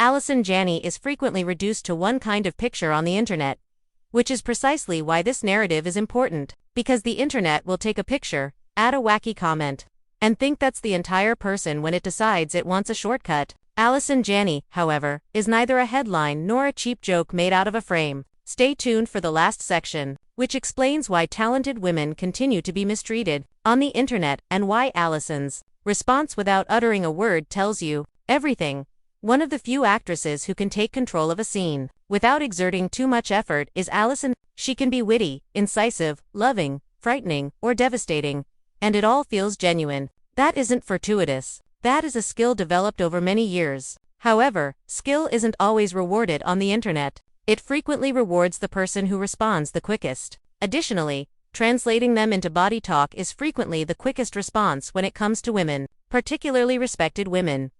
Allison Janney is frequently reduced to one kind of picture on the internet, which is precisely why this narrative is important, because the internet will take a picture, add a wacky comment, and think that's the entire person when it decides it wants a shortcut. Allison Janney, however, is neither a headline nor a cheap joke made out of a frame. Stay tuned for the last section, which explains why talented women continue to be mistreated on the internet and why Allison's response without uttering a word tells you everything. One of the few actresses who can take control of a scene without exerting too much effort is Allison. She can be witty, incisive, loving, frightening, or devastating, and it all feels genuine. That isn't fortuitous. That is a skill developed over many years. However, skill isn't always rewarded on the internet. It frequently rewards the person who responds the quickest. Additionally, translating them into body talk is frequently the quickest response when it comes to women, particularly respected women.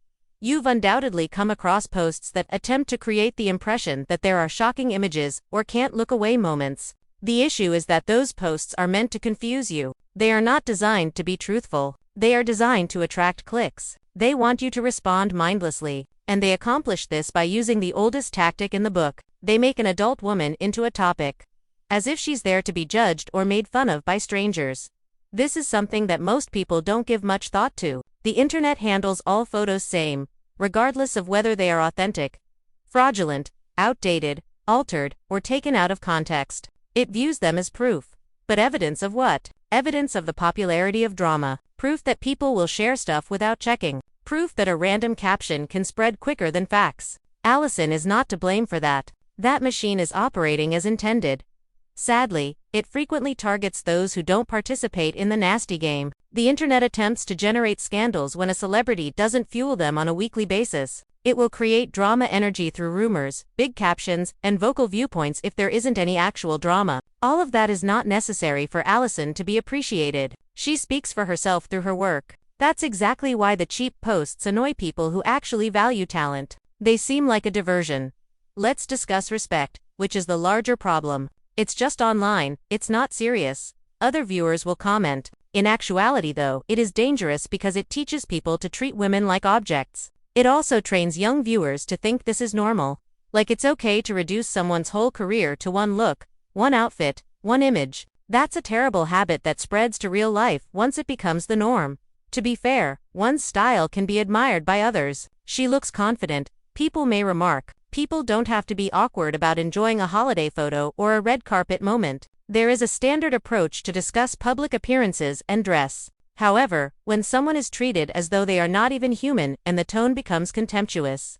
You've undoubtedly come across posts that attempt to create the impression that there are shocking images or can't look away moments. The issue is that those posts are meant to confuse you. They are not designed to be truthful. They are designed to attract clicks. They want you to respond mindlessly, and they accomplish this by using the oldest tactic in the book. They make an adult woman into a topic, as if she's there to be judged or made fun of by strangers. This is something that most people don't give much thought to. The internet handles all photos same, regardless of whether they are authentic, fraudulent, outdated, altered, or taken out of context. It views them as proof. But evidence of what? Evidence of the popularity of drama. Proof that people will share stuff without checking. Proof that a random caption can spread quicker than facts. Allison is not to blame for that. That machine is operating as intended. Sadly, it frequently targets those who don't participate in the nasty game. The internet attempts to generate scandals when a celebrity doesn't fuel them on a weekly basis. It will create drama energy through rumors, big captions, and vocal viewpoints if there isn't any actual drama. All of that is not necessary for Allison to be appreciated. She speaks for herself through her work. That's exactly why the cheap posts annoy people who actually value talent. They seem like a diversion. Let's discuss respect, which is the larger problem. It's just online, it's not serious. Other viewers will comment. In actuality though, it is dangerous because it teaches people to treat women like objects. It also trains young viewers to think this is normal. Like it's okay to reduce someone's whole career to one look, one outfit, one image. That's a terrible habit that spreads to real life once it becomes the norm. To be fair, one's style can be admired by others. She looks confident, people may remark. People don't have to be awkward about enjoying a holiday photo or a red carpet moment. There is a standard approach to discuss public appearances and dress. However, when someone is treated as though they are not even human and the tone becomes contemptuous.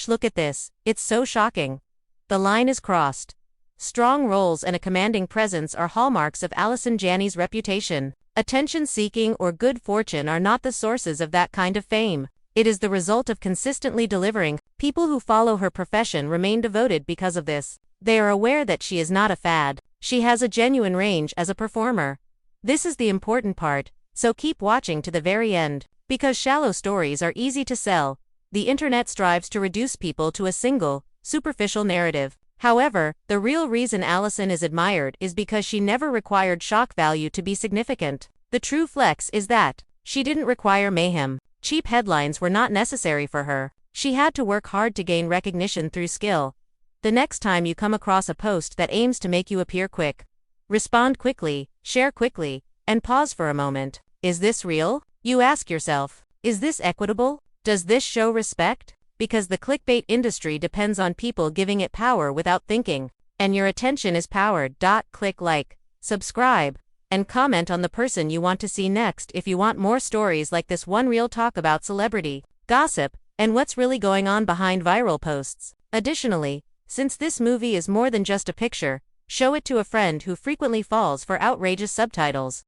Look at this, it's so shocking. The line is crossed. Strong roles and a commanding presence are hallmarks of Allison Janney's reputation. Attention-seeking or good fortune are not the sources of that kind of fame. It is the result of consistently delivering. People who follow her profession remain devoted because of this. They are aware that she is not a fad. She has a genuine range as a performer. This is the important part, so keep watching to the very end. Because shallow stories are easy to sell, the internet strives to reduce people to a single, superficial narrative. However, the real reason Allison is admired is because she never required shock value to be significant. The true flex is that she didn't require mayhem. Cheap headlines were not necessary for her. She had to work hard to gain recognition through skill. The next time you come across a post that aims to make you appear quick, respond quickly, share quickly, and pause for a moment. Is this real? You ask yourself. Is this equitable? Does this show respect? Because the clickbait industry depends on people giving it power without thinking. And your attention is powered. Click like, subscribe, and comment on the person you want to see next if you want more stories like this one. Real talk about celebrity, gossip, and what's really going on behind viral posts. Additionally, since this movie is more than just a picture, show it to a friend who frequently falls for outrageous subtitles.